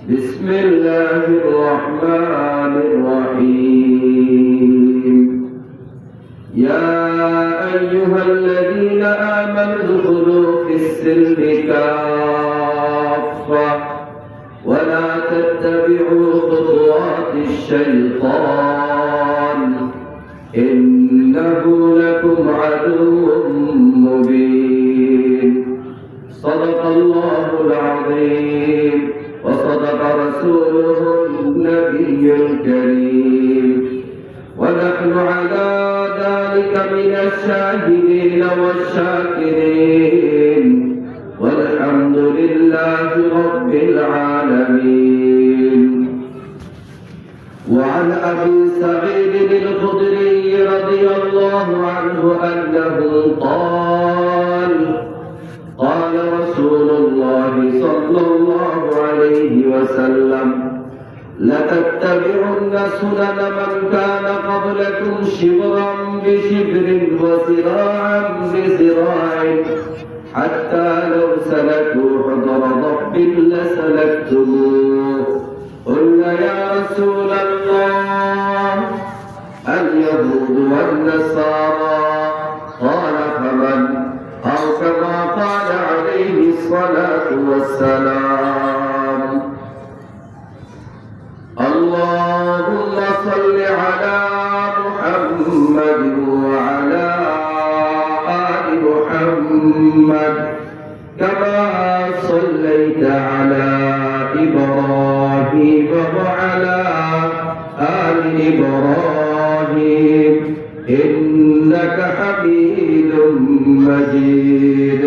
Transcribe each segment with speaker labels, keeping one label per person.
Speaker 1: بسم الله الرحمن الرحيم يا أيها الذين آمنوا ادخلوا في السلم كافة ولا تتبعوا خطوات الشيطان إنه لكم عدو مبين صدق الله العظيم وصدق رسوله النبي الكريم ونحن على ذلك من الشاهدين والشاكرين والحمد لله رب العالمين. وعن أبي سعيد الخدري رضي الله عنه أنه قال قال رسول الله صلى الله عليه وسلم لتتبعن سنن من كان قبلكم شبرا بشبر وذراعا بذراع حتى لو سلكوا حضر ضب لسلكتموه. قلنا يا رسول الله اليهود والنصارى قال فمن؟ أو كما قال عليه الصلاة والسلام اللهم صل على محمد وعلى آل محمد كما صليت على إبراهيم وعلى آل إبراهيم إنك حميد مجيد.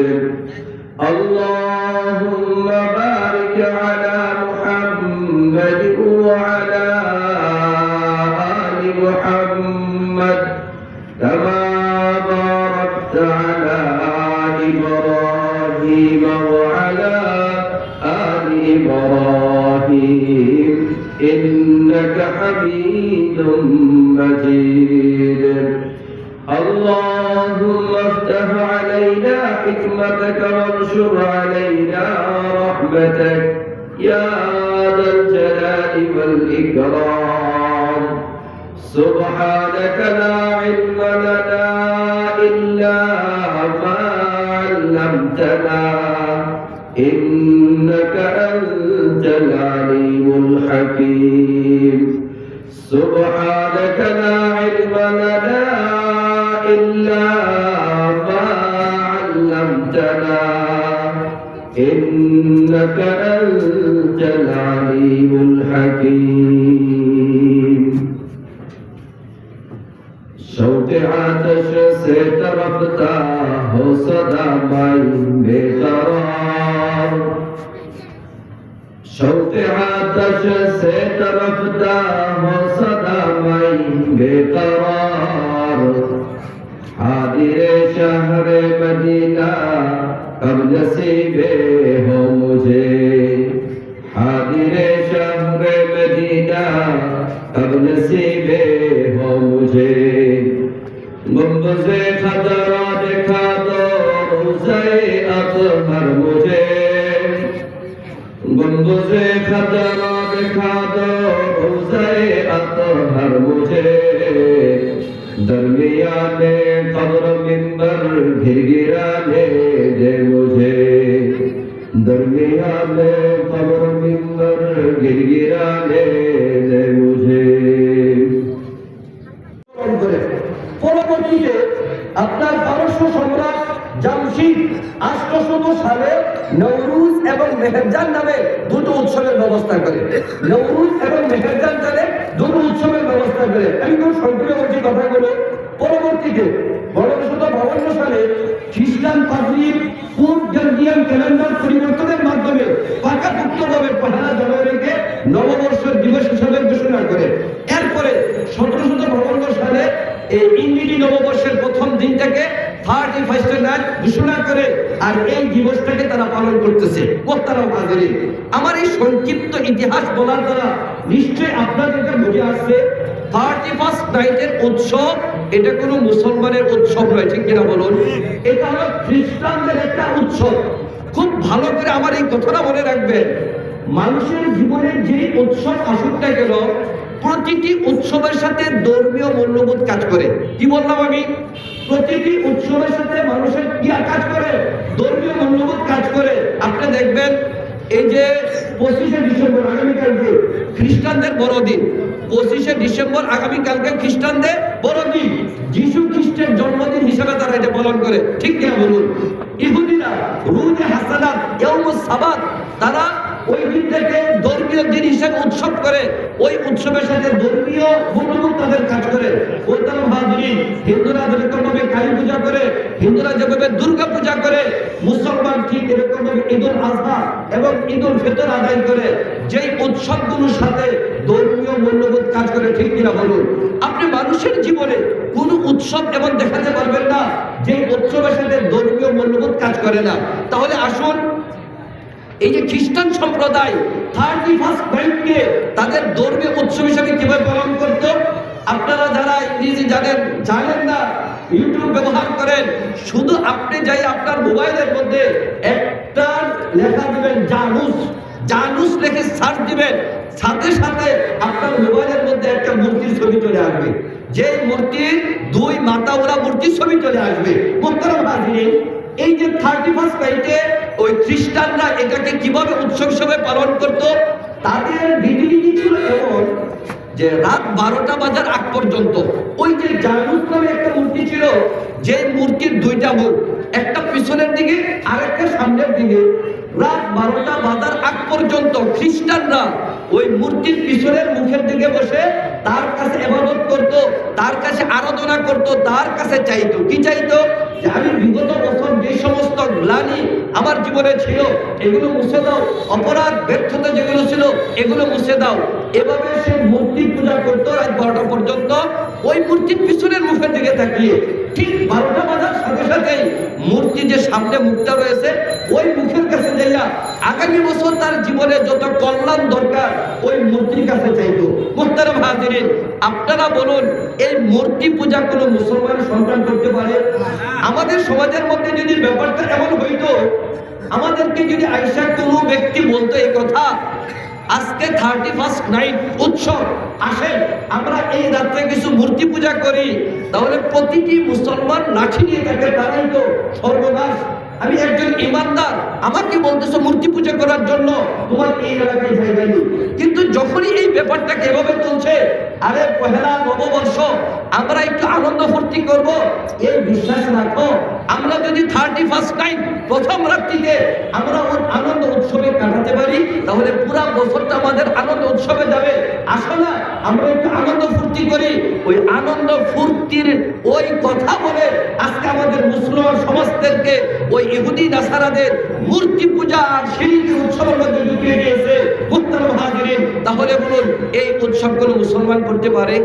Speaker 1: اللهم بارك على محمد وعلى آل محمد كما باركت على إبراهيم وعلى آل إبراهيم إنك حميد مجيد. اللهم افتح علينا حكمتك وانشر علينا رحمتك يا ذا الجلال والإكرام. سبحانك لا علم لنا إلا ما علمتنا إنك أنت العليم الحكيم. سبحانك لا علم لنا إلا ما علمتنا إنك أنت العليم الحكيم. शौक़ आतिश से तरफता हो सदा माई बेकरार. शौक़ आतिश से तरफता हो सदा माई बेकरार. हादिरे शहरे मदीना कब नसीबे हो मुझे. हादिरे शहरे मदीना कब नसीबे हो मुझे. गुंबज़े खतरा दिखा दो रोज़े अतहर मुझे. गुंबज़े खतरा दिखा दो रोज़े अतहर मुझे. दरमियाने कब्र मिंबर घिरगिराने दे मुझे. दरमियाने कब्र मिंबर घिरगिराने दे मुझे.
Speaker 2: পরবর্তীতে আপনার পারস্য সম্রাট জামশিদ 800 সালে নওরুজ এবং মেহেরজান নামে দুটো উৎসবের ব্যবস্থা করে. নওরুজ এবং মেহেরজান নামে দুটো উৎসবের ব্যবস্থা করে. আমি খুব সংক্ষেপে বলছি কথাগুলো. পরবর্তীতে 1252 সালে খ্রিস্টান পাদ্রীর পূর্ব জার্জিয়ান ক্যালেন্ডার পরিবর্তনের মাধ্যমে পাকাপোক্তভাবে 1 জানুয়ারিকে নববর্ষ দিবস হিসাবে ঘোষণা করে. এরপরে 1752 সালে এই ইংরেজি নববর্ষের প্রথম দিনটাকে 31 নাইট ঘোষণা করে. আর এই দিবসটাকে তারা পালন করতেছে. মোহতারাম হাজিরিন, আমার এই সংক্ষিপ্ত ইতিহাস বলার দ্বারা নিশ্চয়ই আপনাদেরকে বুঝে আসছে 31 নাইটের উৎসব এটা কোনো মুসলমানের উৎসব নয়. ঠিক কিনা বলুন? এটা হলো খ্রিস্টানদের একটা উৎসব. খুব ভালো করে আমার এই কথাটা মনে রাখবেন. মানুষের জীবনে যে উৎসব আসুক না কেন, প্রতিটি উৎসবের সাথে ধর্মীয় মূল্যবোধ কাজ করে। কি বললাম আমি? প্রতিটি উৎসবের সাথে মানুষের কি কাজ করে? ধর্মীয় মূল্যবোধ কাজ করে। আপনি দেখবেন এই যে 25শে ডিসেম্বর আগামীকালকে খ্রিস্টানদের বড়দিন, 25শে ডিসেম্বর আগামীকালকে খ্রিস্টানদের বড়দিন, যিশু খ্রিস্টের জন্মদিন হিসেবে তারা এটা পালন করে, ঠিক কিনা বলুন? ইহুদিরা রুজে হাসানাত ইয়াউমুস সাবাত, তারা ওই দিনটাকে ধর্মীয় দিন হিসেবে উৎসব করে, ওই উৎসবের সাথে ধর্মীয় মূল্যবোধ তাদের কাজ করে। ওইটার ভাবি হিন্দুরা যেরকম ভাবে কালী পূজা করে, হিন্দুরা যেভাবে দুর্গা পূজা করে, মুসলমান ঠিক এরকম ভাবে ঈদুল আজহা এবং ঈদুল ফিতর আদায় করে। যেই উৎসবগুলোর সাথে ধর্মীয় মূল্যবোধ কাজ করে, ঠিক কিনা বলুন? আপনি মানুষের জীবনে কোনো উৎসব এমন দেখাতে পারবেন না যে উৎসবের সাথে ধর্মীয় মূল্যবোধ কাজ করে না। তাহলে আসুন, এই যে খ্রিস্টান সম্প্রদায় 31st নাইটকে তাদের ধর্মীয় উৎসব হিসেবে কিভাবে পালন করত, আপনারা যারা ইংরেজি জানেন না, ইউটিউব ব্যবহার করেন, শুধু আপনি যাই আপনার মোবাইলের মধ্যে একটা লেখা দিবেন জানুস, জানুস লিখে সার্চ দিবেন, সাথে সাথে আপনার মোবাইলের মধ্যে একটা মূর্তির ছবি চলে আসবে। যে মূর্তির দুই মাথা ওরা মূর্তির ছবি চলে আসবে। মোহতারাম হাজিরিন, এই যে 31st নাইটে ওই খ্রিস্টানরা এটাকে কিভাবে উৎসব হিসেবে পালন করত, তাদের রীতিনীতি ছিল এমন যে রাত 12টা বাজার আগ পর্যন্ত ওই যে জানুস নামে একটা মূর্তি ছিল, যে মূর্তির দুইটা মুখ, একটা পিছনের দিকে আর একটা সামনের দিকে, রাত 12টা বাজার আগ পর্যন্ত খ্রিস্টানরা ওই মূর্তির পিছনের মুখের দিকে বসে তার কাছে ইবাদত করত, তার কাছে আরাধনা করত, তার কাছে চাইতো। কি চাইতো? যে আমি বিগত বছর যে সমস্ত গ্লানি আমার জীবনে ছিল এগুলো মুছে দাও, অপরাধ ব্যর্থতা যেগুলো ছিল এগুলো মুছে দাও। এভাবে সে মূর্তি পূজা করতো রাত 12টা পর্যন্ত, ওই মূর্তির পিছনের মুখের দিকে তাকিয়ে। ঠিক 12টা বাজার সাথে সাথেই মূর্তি যে সামনে মুখটা রয়েছে ওই মুখের কাছে যাইয়া আগামী বছর তার জীবনে যত কল্যাণ দরকার ওই মূর্তির কাছে চাইতো। মুহতারাম হাজিরিন, আপনারা বলুন, এই মূর্তি পূজা কোনো মুসলমান সন্তান করতে পারে? আমাদের সমাজের মধ্যে যদি ব্যাপারটা এমন হইতো, আমাদেরকে যদি আইসা কোনো ব্যক্তি বলতো এই কথা, আজকে 31st নাইট উৎসব, আসেন আমরা এই রাত্রে কিছু মূর্তি পূজা করি, তাহলে প্রতিটি মুসলমান লাঠি নিয়ে তাকে দাঁড়াইতো, সর্বনাশ, আমি একজন ইমানদার, আমাকে বলতেছো মূর্তি পূজা করার জন্য, তোমার এই এলাকায় জায়গা নেই। কিন্তু যখনই এই ব্যাপারটাকে এভাবে চলছে, আরে পহেলা নববর্ষ, আমরা একটু আনন্দ ফুর্তি করব, এই বিশ্বাস রাখো, আমরা যদি 31st নাইট প্রথম রাত্রিতে আমরা আনন্দ উৎসবে কাটাতে পারি, তাহলে পুরা বছরটা আমাদের আনন্দ উৎসবে যাবে। আসো না আমরা একটু আনন্দ ফুর্তি করি। ওই আনন্দ ফুর্তির ওই কথা বলে আজকে আমাদের মুসলমান সমাজদেরকে ওই ইহুদি নাসারাদের মূর্তি পূজা আর শিরকি উৎসবের মধ্যে ঢুকিয়ে দিয়েছে। মুহতারাম হাজিরিন, তাহলে বলুন এই উৎসবগুলো মুসলমান করতে পারে?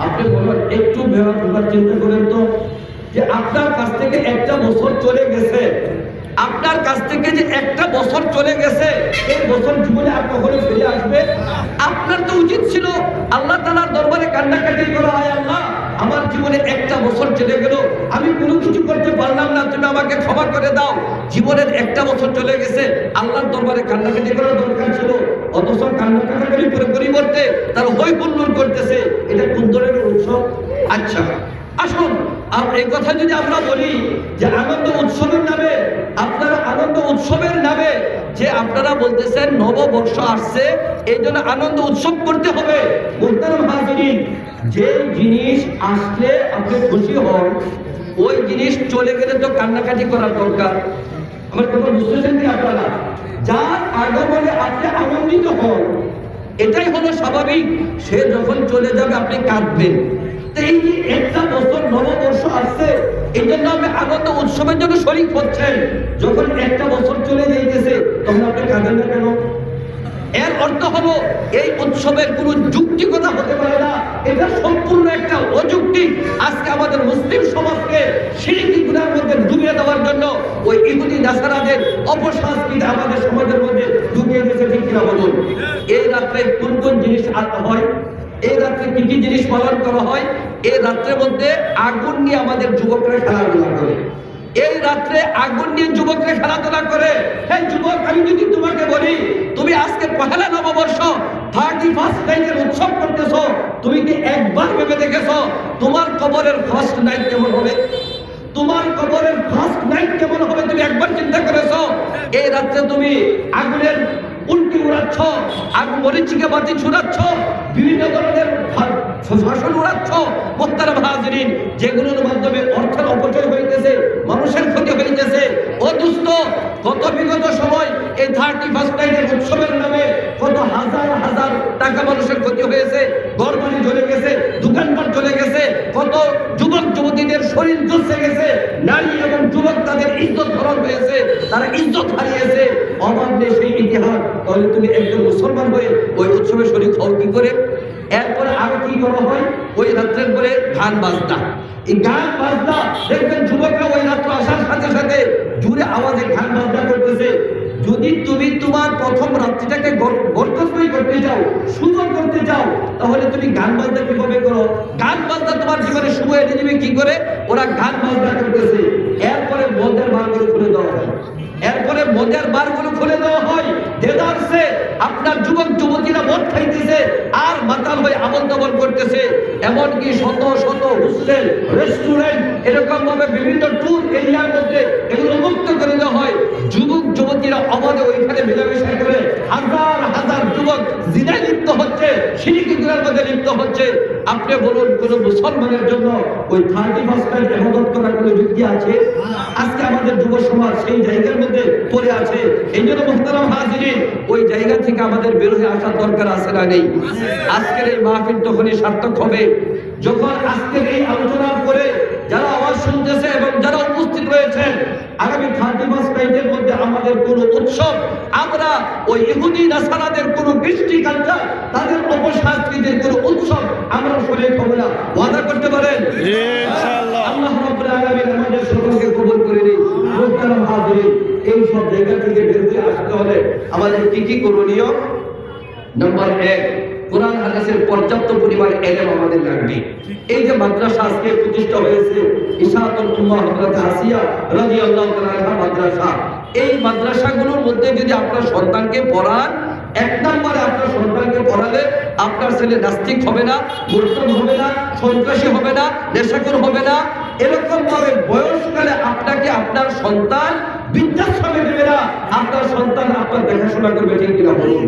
Speaker 2: আপনি বলুন, একটু ভেবে চিন্তা করেন তো, যে আপনার কাছ থেকে একটা বছর চলে গেছে, আপনার কাছ থেকে যে একটা বছর চলে গেছে, এই বছর জীবনে আর কখনো ফিরে আসবে? আপনার তো উচিত ছিল আল্লাহ তাআলার দরবারে কান্নাকাটি করা, হয় আল্লাহ আমার জীবনে একটা বছর চলে গেল, আমি কোনো কিছু করতে পারলাম না, তুমি আমাকে ক্ষমা করে দাও। জীবনের একটা বছর চলে গেছে, আল্লাহর দরবারে কান্নাকাটি করার দরকার ছিল। অথচ কান্নাকাটি করে পরিবর্তে তারা হই হুল্লোড় করতেছে। এটা কোন ধরনের উৎসব? আচ্ছা আসুন, আর এই কথা যদি আমরা বলি যে আনন্দ উৎসবের নামে, আপনারা আনন্দ উৎসবের নামে যে আপনারা বলতেছেন নববর্ষ আসছে এই জন্য আনন্দ উৎসব করতে হবে। মুহতারাম হাজিরিন, যে জিনিস আসলে আপনি খুশি হন, ওই জিনিস চলে গেলে তো কান্নাকাটি করার দরকার। আমার কথা বুঝতেছেন কি আপনারা? যার আগমনে আপনি আনন্দিত হন, এটাই হলো স্বাভাবিক। সে যখন চলে যাবে আপনি কাঁদবেন। এই যে একটা বছর নববর্ষ আসছে, এই জন্য আপনি আনন্দ উৎসবের জন্য শরীক হচ্ছেন। যখন একটা বছর চলে যাইতেছে তখন আপনি কাঁদেন না কেন? এর অর্থ হলো এই উৎসবের কোনো যুক্তিকতা হতে পারে না, এটা সম্পূর্ণ একটা অযৌক্তিক। আজকে আমাদের মুসলিম সমাজকে শিরকি গুনাহের মধ্যে ডুবিয়ে দেওয়ার জন্য ওই ইহুদি নাসারাদের অপসংস্কৃতি আমাদের সমাজের মধ্যে ডুবিয়ে দিয়েছে, ঠিক কিনা বলুন? এই রাত্রে কোন কোন জিনিস হয়, এই রাত্রে কি কি জিনিস পালন করা হয়? এই রাত্রের মধ্যে আগুন নিয়ে আমাদের যুবকরা খেলাধুলা করে। এই রাত্রে আগুন নিয়ে যুবকরা খেলাধুলা করে। হ্যাঁ যুবক, আমি যদি তোমাকে বলি দেখেছো তোমার কবরের ফার্স্ট নাইট কেমন হবে? তোমার কবরের ফার্স্ট নাইট কেমন হবে তুমি একবার চিন্তা করেছো? এই রাত্রে তুমি আগুনের উল্টি উড়াচ্ছ, আগুন মরিচিকে বাতি ছুড়াচ্ছ, বিভিন্ন ধরনের ভাষণ উড়াচ্ছ, মোহতারাম হাজিরিন, যেগুলোর মাধ্যমে অর্থের অপচয় হইতেছে, মানুষের ক্ষতি হইতেছে। ও দুস্থ, কত বিগত সময় এই 31st নাইটের উৎসবের নামে কত হাজার হাজার টাকা মানুষের ক্ষতি হয়েছে, ঘরবাড়ি জ্বলে গেছে, দোকানপাট জ্বলে গেছে, কত যুবক যুবতীদের শরীর জ্বলছে গেছে, নারী এবং যুবক তাদের ইজ্জত হরণ হয়েছে, তারা ইজ্জত হারিয়েছে। অভাব নেই সেই ইতিহাস। তাহলে তুমি একজন মুসলমান হয়ে ওই উৎসবে শরীক হও কি করে? এরপরে আরো কি করা হয়? ওই রাত্রের পরে গান বাজনা, এই গান বাজনা দেখবেন যুবকরা ওই রাত্র আসার সাথে সাথে জুড়ে আওয়াজে গান বাজনা করতেছে। যদি তুমি তোমার প্রথম রাত্রিটাকে বরকতময় করতে চাও, সুন্দর করতে চাও, তাহলে তুমি গান বাজনা কিভাবে করো? গান বাজনা তোমার জীবনে শুভ এনে দিবে কি করে? ওরা গান বাজনা করতেছে। এরপরে মদের বারগুলো খুলে দেওয়া হয়, এরপরে মদের বারগুলো খুলে দেওয়া হয়। দেদারসে আপনার যুবক যুবতীরা মদ খাইতেছে আর মাতাল হয়ে আমল দমন করতেছে। এমনকি শত শত হোস্টেল, রেস্টুরেন্ট, এরকম ভাবে বিভিন্ন ট্যুর এরিয়ার মধ্যে এগুলো মুক্ত করে দেওয়া হয়। যুবক যুবতীরা অবাধে ওইখানে মেলামেশা করে হাজার হাজার যুবক জিনায় লিপ্ত হচ্ছে, শিরকি গুনার মধ্যে লিপ্ত হচ্ছে। আপনি বলুন, কোন মুসলমানের জন্য ওই 31st নাইট ইবাদত করার কোনো যুক্তি আছে? আজকে আমাদের যুব সমাজ সেই জায়গার মধ্যে পড়ে আছে। এই জন্য মুহতারাম হাজিরিন, ওই জায়গা থেকে আমাদের বের হয়ে আসার দরকার আছে না নেই? আজকের এই মাহফিল তখনই সার্থক হবে যখন আজকের এই আলোচনার পরে যারা আওয়াজ শুনতেছে এবং যারা উপস্থিত রয়েছেন, আগামী 31st নাইটের মধ্যে আমাদের কোনো উৎসব, আমরা ওই ইহুদি নাসারাদের কোনো কৃষ্টি কালচার, তাদের অপসংস্কৃতির কোনো উৎসব আমরা শরীক হব না। ওয়াদা করতে পারেন? ইনশাআল্লাহ। আল্লাহ রাব্বুল আলামিন আমাদের সকলকে কবুল করে নিন। মুহতারাম হাজিরিন, এই সব জায়গা থেকে বের হয়ে আসতে হলে আমাদের কি কি করণীয়? নাম্বার 1, কোরআন হাদিসের পর্যাপ্ত পরিমাণ ইলম আমাদের লাগবে। এই যে মাদ্রাসা আজকে প্রতিষ্ঠা হয়েছে, ইশাআতুল উম্মাহ হযরত আসিয়া রাদিয়াল্লাহু তাআলা আনহা মাদ্রাসা, এই মাদ্রাসাগুলোর মধ্যে যদি আপনার সন্তানকে পড়ান, এক নম্বরে আপনার সন্তানকে পড়ালে আপনার ছেলে নাস্তিক হবে না, মুরতাদ হবে না, সন্ত্রাসী হবে না, নেশাখোর হবে না। এরকম ভাবে বয়সকালে আপনাকে আপনার সন্তান বৃদ্ধাশ্রমে দেবে না, আপনার সন্তান আপনার দেখাশোনা করবে, ঠিক কিনা বলুন?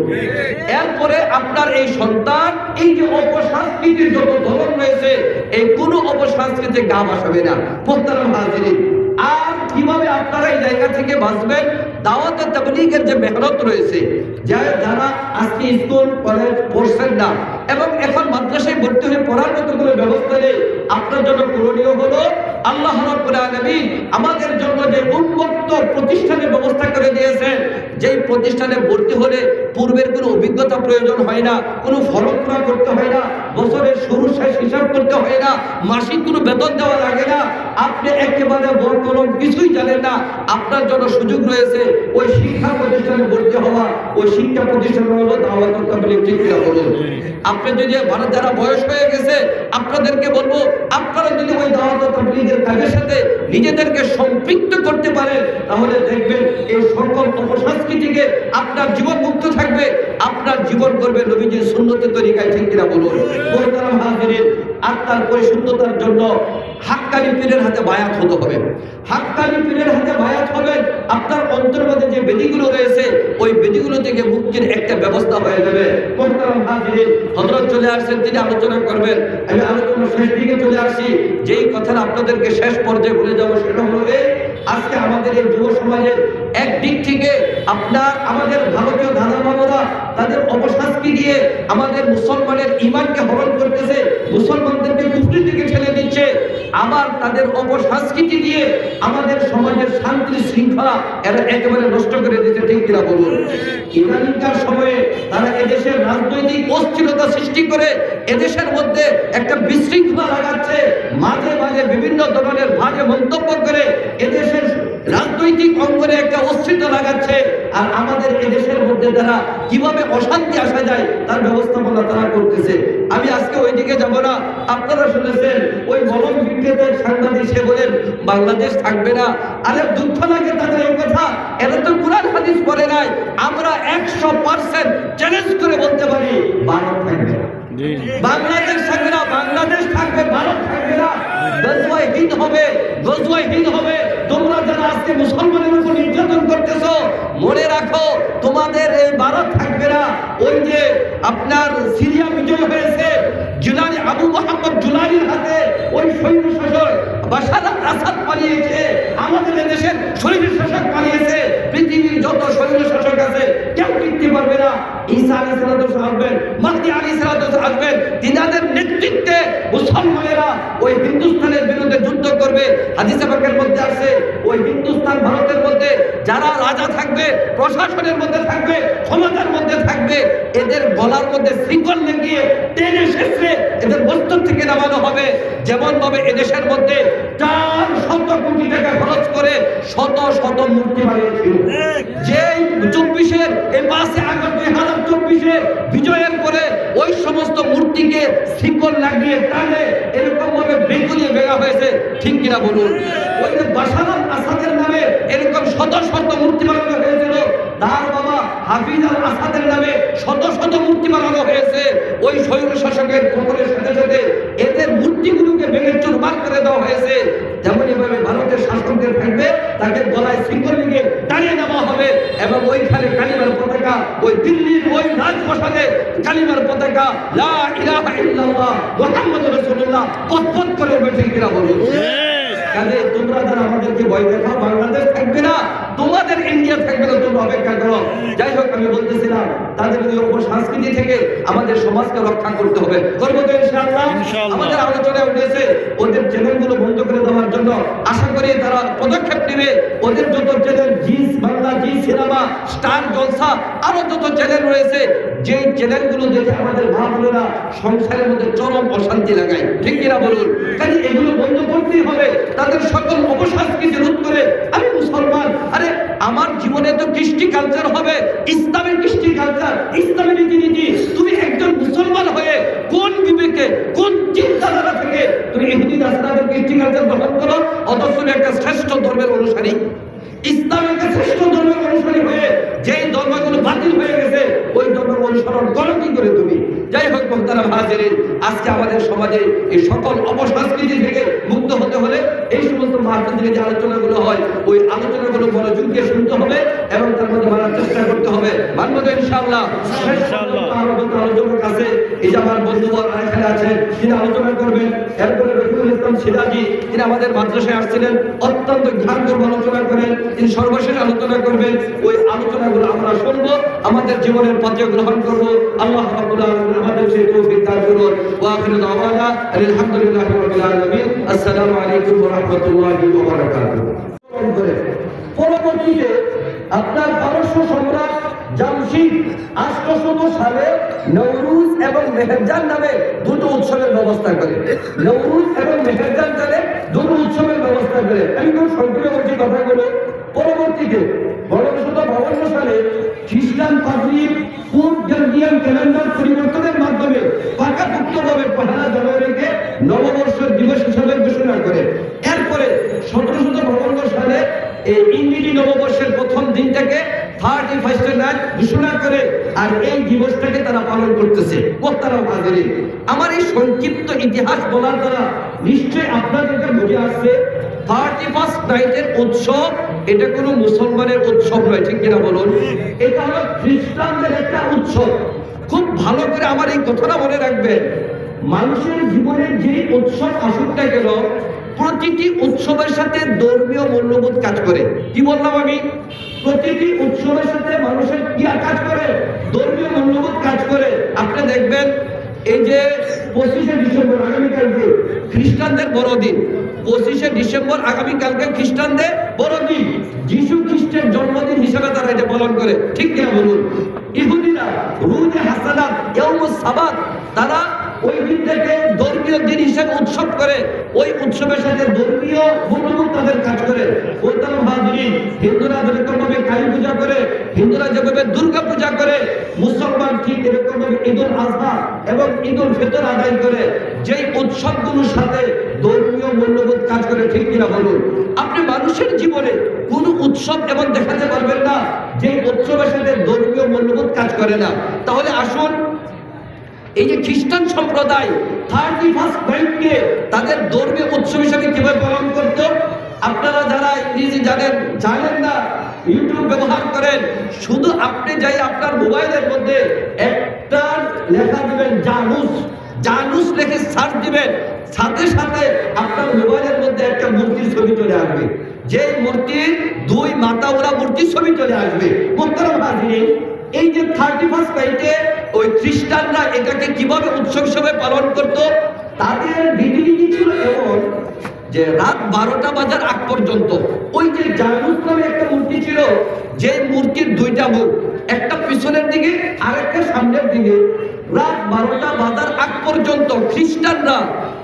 Speaker 2: এরপরে আপনার এই সন্তান এই যে অপসংস্কৃতির যত ধরন রয়েছে, এই কোনো অপসংস্কৃতি গা ভাসাবে না। মুহতারাম হাজিরিন, আর কিভাবে আপনারা এই জায়গা থেকে বাঁচবেন? দাওয়াতে তাবলীগের যে মেহনত রয়েছে, যারা আজকে স্কুল কলেজ পড়ছেন না এবং এখন মাদ্রাসায় ভর্তি হয়ে পড়ার মতো কোনো ব্যবস্থা নেই, আপনার জন্য করণীয় হলো আল্লাহ রাব্বুল আলামিন আমাদের জন্য যে উন্মুক্ত প্রতিষ্ঠানের ব্যবস্থা করে দিয়েছেন, যেই প্রতিষ্ঠানে ভর্তি হলে পূর্বের কোনো অভিজ্ঞতা প্রয়োজন হয় না, কোনো ফরম করতে হয় না, বছরের শুরু শেষ হিসাব করতে হয় না, মাসিক কোনো বেতন দেওয়া লাগে না, আপনি একেবারে বড় কলম কিছুই জানেন না, আপনার জন্য সুযোগ রয়েছে ওই শিক্ষা প্রতিষ্ঠানে ভর্তি হওয়া। ওই শিক্ষা প্রতিষ্ঠান হলো দাওয়াত তাবলীগ, ঠিক কিনা বলুন? আপনি যদি যারা বয়স হয়ে গেছে, আপনাদেরকে বলবো, আপনারা যদি ওই দাওয়াত তাবলীগের কাজের সাথে নিজেদেরকে সম্পৃক্ত করতে পারেন, তাহলে দেখবেন এই সকল অপসংস্কৃতিকে আপনার জীবন মুক্ত থাকবে, আপনার জীবন করবে নবীজির সুন্নতের তরিকায়, ঠিক কিনা বলুন? মুহতারাম হাজিরিন, আত্মার পরিশুদ্ধতার জন্য হাক্কানি পীরের হাতে বায়াত হতে হবে। হাক্কানি পীরের হাতে বায়াত হবেন, আপনার অন্তরের মধ্যে যে বেদিগুলো রয়েছে, ওই বেদিগুলো থেকে মুক্তির একটা ব্যবস্থা হয়ে যাবে। মুহতারাম হাজিরিন, হযরত চলে আসছেন, তিনি আলোচনা করবেন। আমি আলোচনার শেষ দিকে চলে আসছি। যেই কথাটা আপনাদেরকে শেষ পর্যায়ে বলে যাবো সেটা হলো আজকে আমাদের এই যুব সমাজের একদিক থেকে আমাদের ভারতীয় দাদা বাবারা তাদের অপসংস্কৃতি দিয়ে আমাদের মুসলমানের ঈমানকে হরণ করতেছে, মুসলমানদেরকে কুফরির দিকে ঠেলে দিচ্ছে, আবার তাদের অপসংস্কৃতি দিয়ে আমাদের সমাজের শান্তি শৃঙ্খলা এরা একেবারে নষ্ট করে দিচ্ছে, ঠিক কিনা বলুন? ইদানিংকার সময়ে তারা এদেশের রাজনৈতিক অস্থিরতা সৃষ্টি করে এদেশের মধ্যে একটা বিশৃঙ্খলা লাগাচ্ছে, মাঝে মাঝে বিভিন্ন ধরনের বাজে মন্তব্য করে এদেশের রাজনৈতিক অঙ্গনে একটা অস্থিরতা লাগাচ্ছে। আর আমাদের এদেশের মধ্যে তারা কিভাবে অশান্তি আসা যায় তার ব্যবস্থাপনা তারা করতেছে। আমি আজকে ওই দিকে যাব না। আপনারা শুনেছেন ওই মলম বিক্রেতার সাংবাদিক সে বলেন বাংলাদেশ থাকবে না। আরে দুঃখ লাগে তাদের এই কথা, এরা তো কুরআন হাদিস পড়ে নাই। আমরা 100% চ্যালেঞ্জ করে বলতে পারি ভারত থাকবে না। বাংলাদেশ থাকবে না, বাংলাদেশ থাকবে, ভারত থাকবে না, গজওয়াই হিন্দ হবে, গজওয়াই হিন্দ হবে। তোমরা যারা আজকে মুসলমানের উপর নির্যাতন করতেছো, মনে রাখো তোমাদের এই ভারত থাকবে না। ওই যে আপনার সিরিয়া বিজয় হয়েছে, জুলানি আবু মোহাম্মদ জুলানির হাতে ওই সৈন্য শাসক বাশার আল আসাদ পালিয়েছে, আমাদের দেশের সৈন্য শাসক পালিয়েছে। পৃথিবীর যত সৈন্য শাসক আছে কেউ টিকতে পারবে না। ঈসা আলাইহিস সালাম আসবেন, মাহদী আলাইহিস সালাম আসবেন, তিনাদের নেতৃত্বে মুসলমানেরা ওই হিন্দুস্তানের বিরুদ্ধে যুদ্ধ করবে। হাদিসে পাকের মধ্যে আছে ওই হিন্দুস্তান ভারতের মধ্যে যারা রাজা থাকবে, প্রশাসনের মধ্যে থাকবে, সমাজের মধ্যে থাকবে, এদের গলার মধ্যে শিকল লাগিয়ে টেনে শেষে এদের বস্ত্র থেকে নামানো হবে। যেমন ভাবে এদেশের মধ্যে 400 কোটি টাকা খরচ করে শত শত মূর্তি বানিয়েছিল, যে 24-এর এই 5 আগস্ট 2024-এ বিজয়ের পরে ওই সমস্ত মূর্তিকে শিকল লাগিয়ে টানে এরকম ভাবে বেগুনিয়ে ভেঙা হয়েছে, ঠিক কিনা বলুন? ওই যে বাশার আল আসাদের নামে এরকম শত শত মূর্তি বানানো হয়েছিল, তার বাবা হাফিজ আল আসাদের নামে শত শত মূর্তি বানানো হয়েছে। ওই স্বৈর শাসকের পতনের সাথে সাথে এদের মূর্তিগুলোকে ভেঙে চুরমার করে দেওয়া হয়েছে। যেমনই ভাবে ভারতের শাসকদের থাকবে, তাকে গলায় শিকল দিয়ে টানিয়ে নেওয়া হবে এবং ওইখানে কালিমার পতাকা, ওই দিল্লির ওই রাজপ্রাসাদে কালিমার পতাকা লা ইলাহা ইল্লাল্লাহ মুহাম্মাদুর রাসূলুল্লাহ পথ করে উঠবে, ঠিক কিনা বলুন? কাজে তোমরা যারা আমাদেরকে ভয় দেখাও, বাংলাদেশ থাকবে না, তোমাদের ইন্ডিয়া থাকবে না, তোমরা অপেক্ষা করো। যাই হোক, আমি বলতেছিলাম তাদের ওই অপসংস্কৃতি থেকে আমাদের সমাজকে রক্ষা করতে হবে। করবো তো ইনশাআল্লাহ। আমাদের আলোচনায় উঠেছে ওদের চ্যানেলগুলো বন্ধ করে দেওয়ার জন্য। আশা করি তারা পদক্ষেপ নেবে। ওদের যত চ্যানেল, জি বাংলা, জি সিনেমা, স্টার জলসা, আরো যত চ্যানেল রয়েছে, যে চ্যানেলগুলো দেখে আমাদের মা বোনেরা সংসারের মধ্যে চরম অশান্তি লাগায়, ঠিক কিনা বলুন? কাজে এগুলো বন্ধ করতেই হবে। তাদের সকল অপসংস্কৃতি রোধ করে আমি মুসলমান, আরে আমার জীবনে তো কৃষ্টি কালচার হবে, ইসলামের কৃষ্টি কালচার, ইসলামের রীতিনীতি। তুমি একজন মুসলমান হয়ে কোন বিবেকে, কোন চিন্তাধারা থেকে তুমি ইহুদি নাসারাদের কৃষ্টি কালচার গ্রহণ করো? অথচ একটা শ্রেষ্ঠ ধর্মের অনুসারী, ইসলামের শ্রেষ্ঠ ধর্মের অনুসারী হয়ে যেই ধর্মগুলো বাতিল হয়ে গেছে ওই ধর্মের অনুসরণ করো কি করে তুমি? যাই হোক মোহতারাম হাজিরিন, আজকে আমাদের সমাজে এই সকল অপসংস্কৃতি থেকে মুক্ত হতে হলে এই সমস্ত মাহফিল থেকে যে আলোচনাগুলো হয় ওই আলোচনাগুলো মনোযোগ দিয়ে শুনতে হবে এবং তার মধ্যে মানার চেষ্টা করতে হবে। মানব তো ইনশাআল্লাহ। আলোচনার কাছে এই যে আমার বন্ধুবর এখানে আছেন, তিনি আলোচনা করবেন। এরপরে রফিকুল ইসলাম সিরাজি, তিনি আমাদের মাদ্রাসায় আসছিলেন, অত্যন্ত জ্ঞানগর্ভ আলোচনা করেন, তিনি সর্বশেষ আলোচনা করবেন। ওই আলোচনাগুলো আমরা শুনবো, আমাদের জীবনের পথে গ্রহণ করবো। আল্লাহ রাব্বুল আলামিন আমাদের সেই তৌফিক দান করুন। ওয়া আখিরু দাওয়ানা আলহামদুলিল্লাহি রাব্বিল আলামিন। আসসালামু আলাইকুম ওয়া রাহমাতুল্লাহি ওয়া বারাকাতুহু। পরবর্তীতে আপনার পারস্য সম্রাট জামশিদ 800 সালে নওরুজ এবং মেহেরজান নামে দুটো উৎসবের ব্যবস্থা করে। নওরুজ এবং মেহেরজান নামে দুটো উৎসবের ব্যবস্থা করে। আমি খুব সংক্ষেপে বলছি কথাগুলো। পরবর্তীতে 1252 সালে খ্রিস্টান পাদ্রীর পূর্ব গ্রেগরিয়ান ক্যালেন্ডার পরিবর্তনের মাধ্যমে পাকাপোক্তভাবে 1 জানুয়ারিকে নববর্ষের দিবস হিসাবে ঘোষণা করে। এরপরে 1752 সালে এই ইংরেজি নববর্ষের প্রথম দিনটাকে 31 নাইট ঘোষণা করে, আর এই দিবসটাকে তারা পালন করতেছে। মোহতারাম হাজিরিন, আমার এই সংক্ষিপ্ত ইতিহাস বলার দ্বারা নিশ্চয়ই আপনাদেরকে বুঝে আসছে 31 নাইটের উৎসব এটা কোনো মুসলমানের উৎসব নয়, ঠিক কিনা বলুন? এটা হলো খ্রিস্টানদের একটা উৎসব। খুব ভালো করে আমার এই কথাটা মনে রাখবেন, মানুষের জীবনে যে উৎসব আসুক না কেন, প্রতিটি উৎসবের সাথে ধর্মীয় মূল্যবোধ কাজ করে। কি বললাম আমি? প্রতিটি উৎসবের সাথে মানুষের কি কাজ করে? ধর্মীয় মূল্যবোধ কাজ করে। আপনি দেখবেন এই যে 25শে ডিসেম্বর আগামীকালকে খ্রিস্টানদের বড়দিন, 25শে ডিসেম্বর আগামীকালকে খ্রিস্টানদের বড়দিন, যিশু খ্রিস্টের জন্মদিন হিসেবে তারা এটা পালন করে, ঠিক কিনা বলুন? ইহুদিরা রুজে হাসানাত ইয়াউমুস সাবাত, তারা ওই দিনটাকে ধর্মীয় দিন হিসেবে উৎসব করে। ওই উৎসবের সাথে ধর্মীয় মূল্যবোধ তাদের কাজ করে। হিন্দুরা যেরকম ভাবে কালী পূজা করে, হিন্দুরা যেভাবে দুর্গা পূজা করে, মুসলমান ঠিক এরকম ভাবে ঈদুল আজহা এবং ঈদুল ফিতর আদায় করে। যেই উৎসবগুলোর সাথে ধর্মীয় মূল্যবোধ কাজ করে, ঠিক কিনা বলুন? আপনি মানুষের জীবনে কোন উৎসব এবং দেখাতে পারবেন না যে উৎসবের সাথে ধর্মীয় মূল্যবোধ কাজ করে না। তাহলে আসুন এই যে খ্রিস্টান সম্প্রদায় 31st নাইটকে তাদের ধর্মীয় উৎসব হিসেবে কিভাবে পালন করত, আপনারা যারা ইংরেজি জানেন না, ইউটিউব ব্যবহার করেন, শুধু আপনি যাই আপনার মোবাইলের মধ্যে একটা লেখা দিবেন জানুস লিখে সার্চ দিবেন, সাথে সাথে আপনার মোবাইলের মধ্যে একটা মূর্তির ছবি চলে আসবে। যে মূর্তির দুই মাথা ওরা মূর্তির ছবি চলে আসবে। মোহতারাম হাজিরিন, এই যে 31st নাইটে ওই খ্রিস্টানরা এটাকে কিভাবে উৎসব হিসেবে পালন করত, তাদের রীতিনীতি ছিল এমন যে রাত 12টা বাজার আগ পর্যন্ত ওই যে জানুস নামে একটা মূর্তি ছিল, যে মূর্তির দুইটা মুখ, একটা পিছনের দিকে আর একটা সামনের দিকে, রাত 12টা বাজার আগ পর্যন্ত খ্রিস্টানরা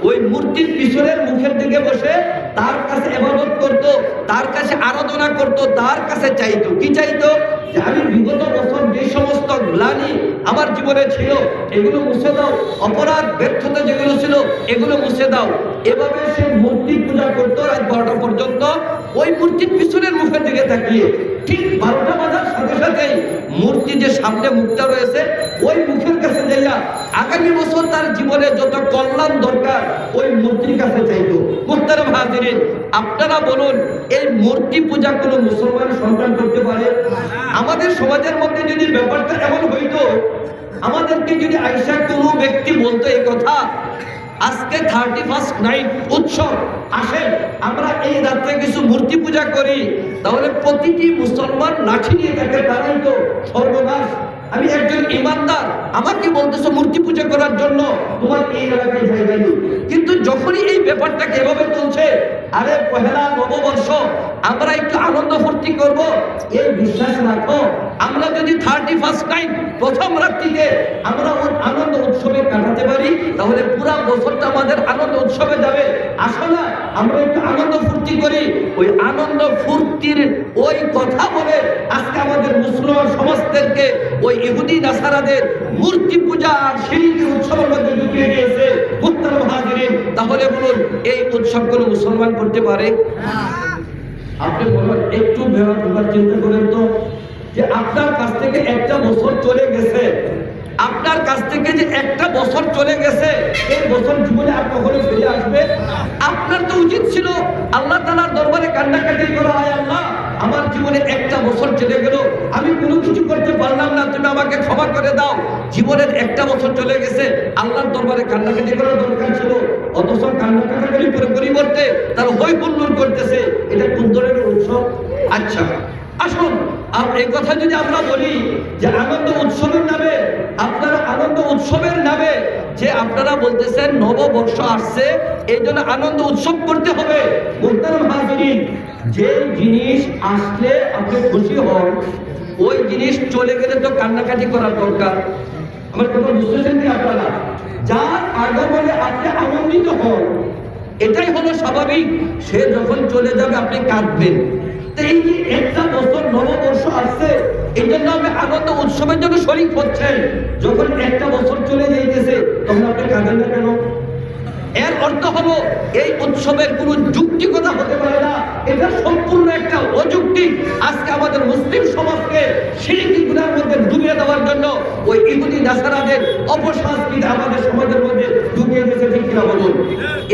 Speaker 2: ওই মূর্তির পিছনের মুখের দিকে বসে তার কাছে ইবাদত করত, তার কাছে আরাধনা করত, তার কাছে চাইতো। কি চাইতো? যে আমি বিগত বছর যে সমস্ত গ্লানি আমার জীবনে ছিল এগুলো মুছে দাও, অপরাধ ব্যর্থতা যেগুলো ছিল এগুলো মুছে দাও। এভাবে সে মূর্তি পূজা করতো রাত 12টা পর্যন্ত ওই মূর্তির পিছনের মুখের দিকে তাকিয়ে। ঠিক 12টা বাজার সাথে সাথেই মূর্তি যে সামনে মুখটা রয়েছে ওই মুখের কাছে যাইয়া আগামী বছর তার জীবনে যত কল্যাণ দরকার ওই মূর্তির কাছে চাইতো। মুহতারাম হাজিরিন, আপনারা বলুন, এই মূর্তি পূজা কোনো মুসলমান সন্তান করতে পারে? আমাদের সমাজের মধ্যে যদি ব্যাপারটা এমন হইতো, আমাদেরকে যদি আইসা কোনো ব্যক্তি বলতো এই কথা, আজকে 31st নাইট উৎসব, আসেন আমরা এই রাত্রে কিছু মূর্তি পূজা করি, তাহলে প্রতিটি মুসলমান লাঠি নিয়ে তাকে দাঁড়াইতো, সর্বনাশ আমি একজন ইমানদার, আমাকে বলতেছো মূর্তি পূজা করার জন্য, তোমার এই এলাকায় জায়গা নেই। কিন্তু যখনই এই ব্যাপারটাকে এভাবে চলছে, আরে পহেলা নববর্ষ আমরা একটু আনন্দ ফুর্তি করব, এই বিশ্বাস রাখো আমরা যদি 31st নাইট প্রথম রাত্রিতে আমরা আনন্দ উৎসবে কাটাতে পারি, তাহলে পুরো বছরটা আমাদের আনন্দ উৎসবে যাবে। আসলে আমরা একটু আনন্দ ফুর্তি করি, ওই আনন্দ ফুর্তির ওই কথা বলে আজকে আমাদের মুসলমান সমাজদেরকে ওই ইহুদি নাসারাদের মূর্তি পূজা আর শিরকি উৎসবের মধ্যে ঢুকিয়ে দিয়েছে। মুহতারাম হাজিরিন, তাহলে বলুন এই উৎসবগুলো মুসলমান করতে পারে? আপনি বলুন, একটু ভেবে চিন্তা করেন তো, যে আপনার কাছ থেকে একটা বছর চলে গেছে, আপনার কাছ থেকে যে একটা বছর চলে গেছে, এই বছর জীবনে আর কখনো ফিরে আসবে? আপনার তো উচিত ছিল আল্লাহ তাআলার দরবারে কান্নাকাটি করা, হয় আল্লাহ আমার জীবনে একটা বছর চলে গেল, আমি কোনো কিছু করতে পারলাম না, তুমি আমাকে ক্ষমা করে দাও। জীবনের একটা বছর চলে গেছে, আল্লাহর দরবারে কান্নাকাটি করার দরকার ছিল। অথচ কান্নাকাটি পরিবর্তে তারা হই হুল্লোড় করতেছে। এটা কোন ধরনের উৎসব? আচ্ছা আসুন, আর এই কথা যদি আমরা বলি যে আনন্দ উৎসবের নামে, আপনারা আনন্দ উৎসবের নামে যে আপনারা বলতেছেন নববর্ষ আসছে এই জন্য আনন্দ উৎসব করতে হবে। মুহতারাম হাজিরিন, যে জিনিস আসলে আপনি খুশি হন, ওই জিনিস চলে গেলে তো কান্নাকাটি করার দরকার। আমার কথা বুঝতেছেন কি আপনারা? যার আগমনে আপনি আনন্দিত হন, এটাই হলো স্বাভাবিক। সে যখন চলে যাবে আপনি কাঁদবেন। এই যে একটা বছর নববর্ষ আসছে, এই জন্য আপনি আনন্দ উৎসবের জন্য শরীক হচ্ছেন। যখন একটা বছর চলে যাইতেছে তখন আপনি কাঁদেন না কেন? এর অর্থ হলো এই উৎসবের কোনো যুক্তিকতা হতে পারে না, এটা সম্পূর্ণ একটা অযৌক্তিক। আজকে আমাদের মুসলিম সমাজকে শিরকি গুনার মধ্যে ডুবিয়ে দেওয়ার জন্য ওই ইহুদি নাসারাদের অপসংস্কৃতি আমাদের সমাজের মধ্যে ডুবিয়ে দিয়েছে। ঠিক কিনা বলুন?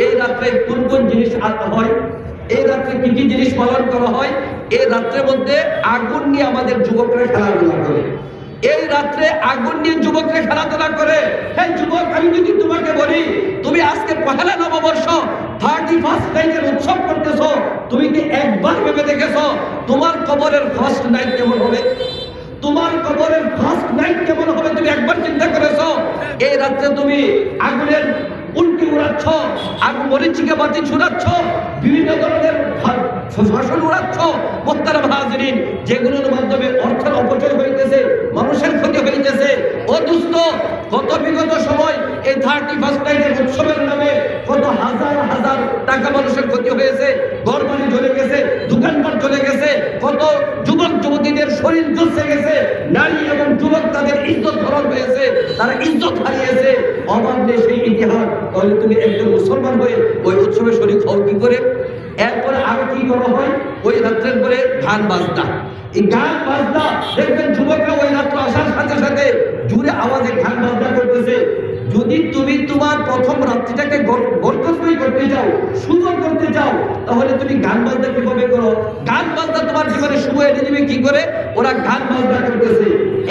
Speaker 2: এই রাত্রে কোন কোন জিনিস হয়, এই রাত্রে কি কি জিনিস পালন করা হয়? এই রাত্রের মধ্যে আগুন নিয়ে আমাদের যুবকরা খেলাধুলা করে। এই রাত্রে আগুন নিয়ে যুবকরা খেলাধুলা করে। হ্যাঁ যুবক, আমি যদি তোমাকে বলি তুমি আজকে পহেলা নববর্ষ 31st নাইটের উৎসব করতেছো, তুমি কি একবার ভেবে দেখেছো তোমার কবরের ফার্স্ট নাইট কেমন হবে? তোমার কবরের ফার্স্ট নাইট কেমন হবে তুমি একবার চিন্তা করেছো? এই রাত্রে তুমি আগুনের উল্টি উড়াচ্ছ, আগুন মরিচিকা বাতি ছুড়াচ্ছ, বিভিন্ন ধরনের ফাঁসন উড়াচ্ছ। মুহতারাম হাজিরিন, যেগুলোর মাধ্যমে অর্থের অপচয় হইতেছে, মানুষের ক্ষতি হইতেছে। ও দুস্থ, কত বিগত সময় এই 31st নাইটের উৎসবের নামে কত হাজার হাজার টাকা মানুষের ক্ষতি হয়েছে, ঘরবাড়ি চলে গেছে, দোকানপাট চলে গেছে, কত যুবক যুবতীদের শরীর জ্বলছে গেছে, নারী এবং যুবক তাদের ইজ্জত হরণ হয়েছে, তারা ইজ্জত হারিয়েছে। অবাক সেই ইতিহাস। তাহলে তুমি একজন মুসলমান হয়ে ওই উৎসবে শরীক হও কি করে? এরপরে আরো কি করা হয়? ওই রাত্রের পরে গান বাজনা, এই গান বাজনা দেখবেন যুবকরা ওই রাত্র আসার সাথে সাথে জুড়ে আওয়াজে গান বাজনা করতেছে। যদি তুমি তোমার প্রথম রাত্রিটাকে বরকতময় করতে চাও, শুভ করতে চাও, তাহলে তুমি গান বাজনা কিভাবে করো? গান বাজনা তোমার জীবনে শুভ এনে দিবে কি করে? ওরা গান বাজনা করতেছে,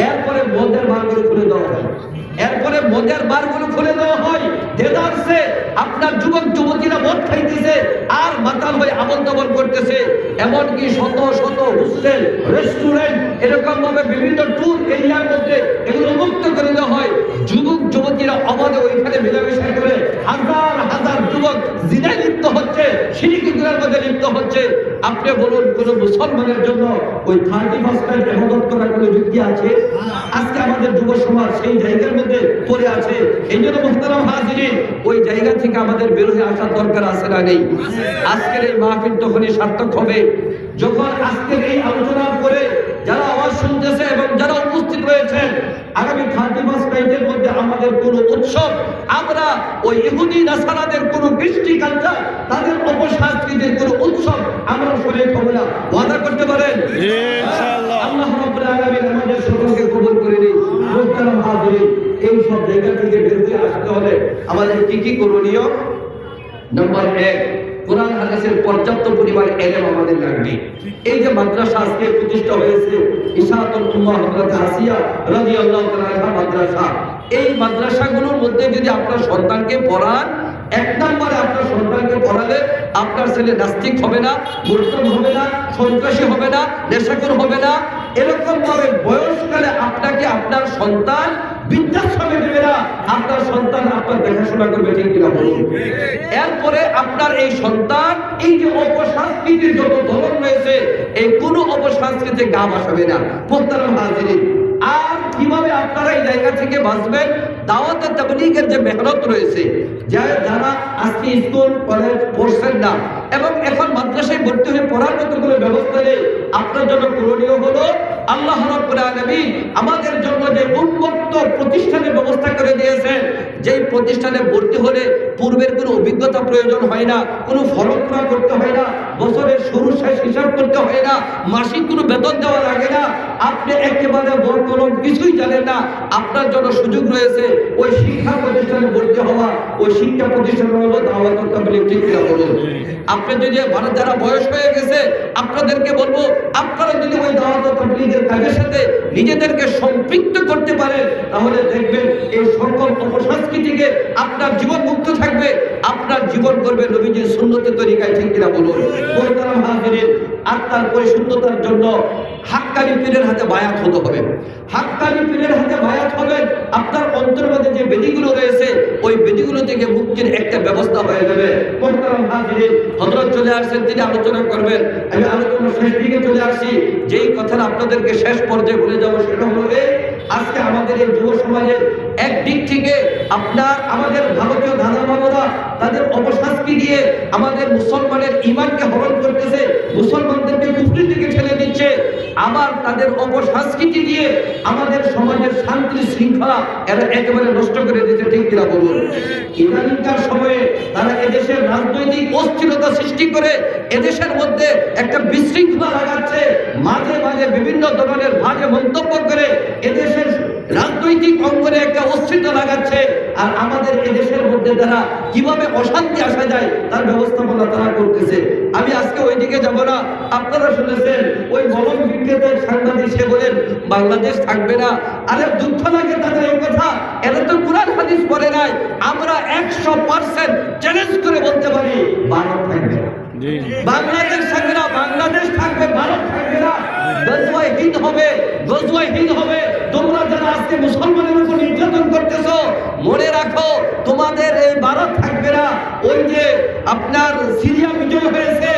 Speaker 2: এরপরে মদের বারগুলো খুলে দেওয়া হয়, এরপরে মদের বারগুলো খুলে দেওয়া হয়। দেদারসে আপনার যুবক যুবতীরা মদ খাইতেছে আর মাতাল হয়ে আমল তামল করতেছে। এমনকি শত শত হোস্টেল, রেস্টুরেন্ট, এরকম ভাবে বিভিন্ন ট্যুর এরিয়ার মধ্যে এগুলো মুক্ত করে দেওয়া হয়। যুবক যুবতীরা অবাধে ওইখানে মেলামেশা করে হাজার হাজার যুবক জিনায় লিপ্ত হচ্ছে, শিরকি গুনার মধ্যে লিপ্ত হচ্ছে। আপনি বলুন, কোন মুসলমানের জন্য ওই 31 ইবাদত করার কোনো যুক্তি আছে? আজকে আমাদের যুব সমাজ সেই জায়গার মধ্যে পড়ে আছে। এই জন্য মুহতারাম হাজিরিন, ওই জায়গা থেকে আমাদের বের হয়ে আসার দরকার আছে না নেই? আজকের এই মাহফিল তখনই সার্থক হবে যখন আজকের এই আলোচনার পরে যারা আওয়াজ শুনতেছে এবং যারা উপস্থিত রয়েছেন, আগামী 31 নাইটের মধ্যে আমাদের কোন উৎসব, আমরা ওই ইহুদি নাসারাদের কোন কৃষ্টি কালচার, তাদের অপসংস্কৃতির কোন উৎসব আমরা শরীর হবে না। ওয়াদা করতে পারেন ইনশাআল্লাহ? আল্লাহ রাব্বুল আলামিন আমাদের সকলকে কবুল করে নিন। মুহতারাম হাজিরিন, এই সব জায়গা থেকে বের হয়ে আসতে হলে আমাদের কি কি করণীয়? নাম্বার 1, কোরআন হাদিসের পর্যাপ্ত পরিমাণ ইলম আমাদের লাগবে। এই যে মাদ্রাসা আজকে প্রতিষ্ঠা হয়েছে, ইশাআতুল উম্মাহ হযরত আসিয়া রাদিয়াল্লাহু তাআলা আনহা মাদ্রাসা, এই মাদ্রাসাগুলোর মধ্যে যদি আপনার সন্তানকে পড়ান, এক নম্বরে আপনার সন্তানকে পড়ালে আপনার ছেলে নাস্তিক হবে না, মুরতাদ হবে না, সন্ত্রাসী হবে না, নেশাখোর হবে না। এরকম ভাবে বয়সকালে আপনাকে আপনার সন্তান বৃদ্ধাশ্রমে দেবে না, আপনার সন্তান আপনার দেখাশোনা করবে, ঠিক কিনা বলুন? এরপরে আপনার এই সন্তান এই যে অপসংস্কৃতির যত ধরন রয়েছে, এই কোনো অপসংস্কৃতিতে গা ভাসাবে না। মুহতারাম হাজিরিন, আর কিভাবে আপনারা এই জায়গা থেকে বাঁচবেন? দাওয়াতে তাবলীগের যে মেহনত রয়েছে, যারা আজকে স্কুল কলেজ পড়ছেন না এবং এখন মাদ্রাসায় ভর্তি হয়ে পড়ার মতো কোনো ব্যবস্থা নেই, আপনার জন্য করণীয় হলো আল্লাহ রাব্বুল আলামিন আমাদের জন্য যে উন্মুক্ত প্রতিষ্ঠানের ব্যবস্থা করে দিয়েছেন, যেই প্রতিষ্ঠানে ভর্তি হলে পূর্বের কোনো অভিজ্ঞতা প্রয়োজন হয় না, কোনো ফরম পূরণ করতে হয় না, বছরের শুরু শেষ হিসাব করতে হয় না, মাসিক কোনো বেতন দেওয়া লাগে না, আপনি একেবারে কোনো কিছুই জানেন না, আপনার জন্য সুযোগ রয়েছে ওই শিক্ষা প্রতিষ্ঠানে ভর্তি হওয়া। ওই শিক্ষা প্রতিষ্ঠান হলো দাওয়াতুত তাবলীগ, ঠিক কিনা বলুন? আপনি যদি যারা বয়স হয়ে গেছে, আপনাদেরকে বলবো, আপনারা যদি ওই দাওয়াতুত তাবলীগের কাজের সাথে নিজেদেরকে সম্পৃক্ত করতে পারেন, তাহলে দেখবেন এই সকল অপসংস্কৃতিকে আপনার জীবন মুক্ত থাকবে, আপনার জীবন করবে নবীজির সুন্নতের তরিকায়, ঠিক কিনা বলুন? মুহতারাম হাজিরিন, আত্মার পরিশুদ্ধতার জন্য হাক্কানি পীরের হাতে বায়াত হতে হবে। হাক্কানি পীরের হাতে বায়াত হবেন, আপনার অন্তর্মধ্যে যে বেদিগুলো রয়েছে, ওই বেদিগুলো থেকে মুক্তির একটা ব্যবস্থা হয়ে যাবে। মুহতারাম হাজিরিন, হযরত চলে আসছেন, তিনি আলোচনা করবেন। আমি আলোচনা শেষ দিকে চলে আসছি। যেই কথাটা আপনাদেরকে শেষ পর্যায়ে বলে যাবো, সেটা হলো আজকে আমাদের এই যুব সমাজের একদিক থেকে আমাদের ভারতীয় দাদা বাবারা তাদের অপসংস্কৃতি দিয়ে আমাদের মুসলমানের ঈমানকে হরণ করতেছে, মুসলমানদেরকে কুফরির দিকে ঠেলে দিচ্ছে, আবার তাদের অপসংস্কৃতি দিয়ে আমাদের সমাজের শান্তি শৃঙ্খলা এরা একেবারে নষ্ট করে দিচ্ছে, ঠিক কিনা বলুন? ইদানিংকার সময়ে তারা এদেশের রাজনৈতিক অস্থিরতা সৃষ্টি করে এদেশের মধ্যে একটা বিশৃঙ্খলা লাগাচ্ছে, মাঝে মাঝে বিভিন্ন ধরনের বাজে মন্তব্য করে এদেশের রাজনৈতিক অঙ্গনে একটা অস্থিরতা লাগাচ্ছে। আর আমাদের এদেশের মধ্যে তারা কিভাবে অশান্তি আসা যায় তার ব্যবস্থাপনা তারা করতেছে। আমি আজকে ওইদিকে যাব না। আপনারা শুনেছেন ওই মলম বিক্রেতার সাংবাদিক, সে বলেন বাংলাদেশ থাকবে না। আরে দুঃখ লাগে তাদের এই কথা, এরা তো কুরআন হাদিস পড়ে নাই। আমরা 100% চ্যালেঞ্জ করে বলতে পারি ভারত থাকবে না, বাংলাদেশ থাকবে না, বাংলাদেশ থাকবে, ভারত থাকবে না। গজওয়ায়ে হিন্দ হবে, গজওয়ায়ে হিন্দ হবে। তোমরা যারা আজকে মুসলমানের উপর নির্যাতন করতেছো, মনে রাখো তোমাদের এই ভারত থাকবে না। ওই যে আপনার সিরিয়া বিজয় হয়েছে,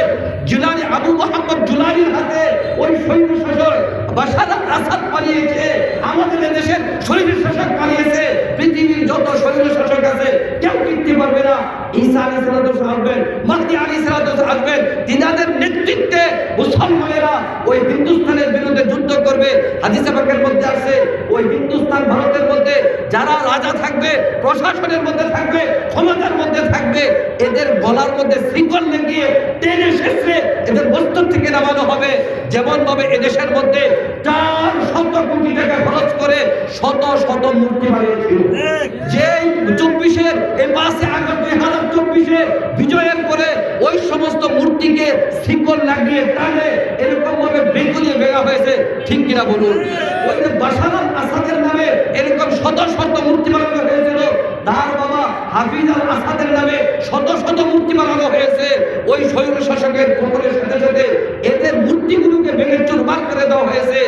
Speaker 2: জুলানি আবু মোহাম্মদ জুলানির হাতে ওই সৈন্য শাসক বাশার আল আসাদ পালিয়েছে, আমাদের দেশের সৈন্য শাসক পালিয়েছে। পৃথিবীর যত সৈন্য শাসক আছে কেউ টিকতে পারবে না। ঈসা আলাইহিস সালাম আসবেন, মাহদী আলাইহিস সালাম আসবেন, তিনাদের নেতৃত্বে মুসলমানেরা ওই হিন্দুস্তানের বিরুদ্ধে যুদ্ধ করবে। হাদিসে পাকের মধ্যে আছে ওই হিন্দুস্তান ভারতের মধ্যে যারা রাজা থাকবে, প্রশাসনের মধ্যে থাকবে, ক্ষমতার মধ্যে থাকবে, এদের গলার মধ্যে শৃঙ্খল লাগিয়ে টেনে শেষে এদের বস্ত্র থেকে নামানো হবে। যেমন ভাবে এদেশের মধ্যে 400 কোটি টাকা খরচ করে শত শত মূর্তি বানিয়েছিল, যেই ঠিক কিনা বলুন? ওই যে বাশার আল আসাদের নামে এরকম শত শত মূর্তি বানানো হয়েছিল, তার বাবা হাফিজ আল আসাদের নামে শত শত মূর্তি বানানো হয়েছে। ওই স্বৈর শাসকের পতনের সাথে সাথে এদের মূর্তিগুলোকে ভেঙে চুরমার করে দেওয়া হয়েছে।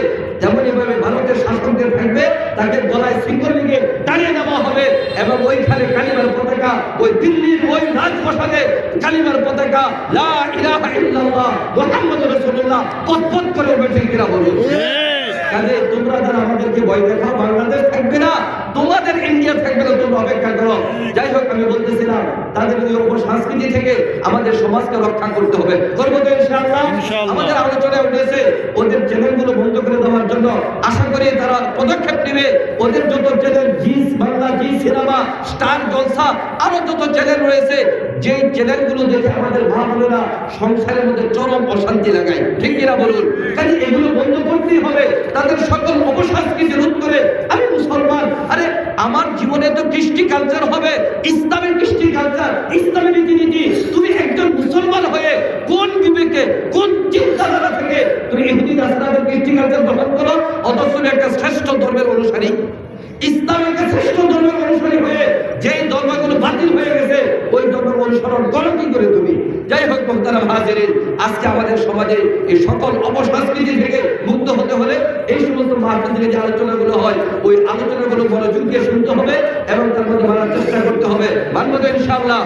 Speaker 2: যেমন এভাবে ভারতের শাসকদের থাকবে, তাকে গলায় শৃঙ্খল লিখে টানিয়ে দেওয়া হবে এবং ওইখানে কালিমার পতাকা, ওই দিল্লির ওই রাজপ্রাসাদে কালিমার পতাকা লা ইলাহা ইল্লাল্লাহ মুহাম্মাদুর রাসূলুল্লাহ পথ করে উঠবে। ঠিক কিনা বলুন? কাজে তোমরা যারা আমাদেরকে ভয় দেখাও, বাংলাদেশ থাকবে না, তোমাদের ইন্ডিয়া থাকবে না, তোমরা অপেক্ষা করো। যাই হোক, আমি বলতেছিলাম তাদের ওই অপসংস্কৃতি থেকে আমাদের সমাজকে রক্ষা করতে হবে। করবো তো ইনশাআল্লাহ? আমাদের আলোচনায় উঠেছে ওদের চ্যানেলগুলো বন্ধ করে দেওয়ার জন্য। আশা করি তারা পদক্ষেপ নেবে। ওদের যত চ্যানেল, জি বাংলা, জি সিনেমা, স্টার জলসা, আরো যত চ্যানেল রয়েছে, যেই চ্যানেলগুলো দেখে আমাদের মা বোনেরা সংসারের মধ্যে চরম অশান্তি লাগায়। ঠিক কিনা বলুন? কাজে এগুলো বন্ধ করতেই হবে। তাদের সকল অপসংস্কৃতি রোধ করে, আমি মুসলমান, আরে আমার জীবনে তো কৃষ্টি কালচার হবে, ইসলামের কৃষ্টি কালচার, ইসলামের রীতিনীতি। তুমি একজন মুসলমান হয়ে কোন বিবেকে, কোন চিন্তাধারা থেকে তুমি ইহুদি নাসারাদের কৃষ্টি কালচার গ্রহণ করো, অথচ তুমি একটা শ্রেষ্ঠ ধর্মের অনুসারী, ইসলামের একটা শ্রেষ্ঠ ধর্মের অনুসারী হয়ে যেই ধর্মগুলো বাতিল হয়ে গেছে ওই ধর্মের অনুসরণ করো কি করে তুমি? যাই হোক মুহতারাম হাজিরিন, আজকে আমাদের সমাজে এই সকল অপসংস্কৃতি থেকে মুক্ত হতে হলে এই সমস্ত মাহফিল থেকে যে আলোচনাগুলো হয়, ওই আলোচনাগুলো মনোযোগ দিয়ে শুনতে হবে এবং তার মধ্যে মানার চেষ্টা করতে হবে। মানব তো ইনশাআল্লাহ?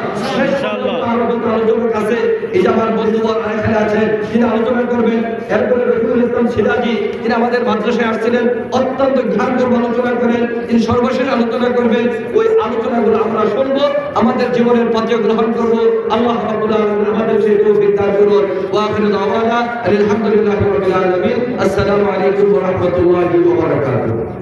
Speaker 2: আলোচনার কাছে এই যে আমার বন্ধুবর এখানে আছেন, তিনি আলোচনা করবেন। এরপরে রফিকুল ইসলাম সিরাজি, তিনি আমাদের মাদ্রাসায় আসছিলেন, অত্যন্ত জ্ঞানগর্ভ আলোচনা করেন, তিনি সর্বশেষ আলোচনা করবেন। ওই আলোচনাগুলো আমরা শুনবো, আমাদের জীবনের পথে গ্রহণ করবো। আল্লাহ রাব্বুল আলামিন আমাদের সেই তৌফিক দান করুন। ওয়া আখিরু দাওয়ানা আলহামদুলিল্লাহি রাব্বিল আলামিন। আসসালামু আলাইকুম ওয়া রাহমাতুল্লাহি ওয়া বারাকাতুহু।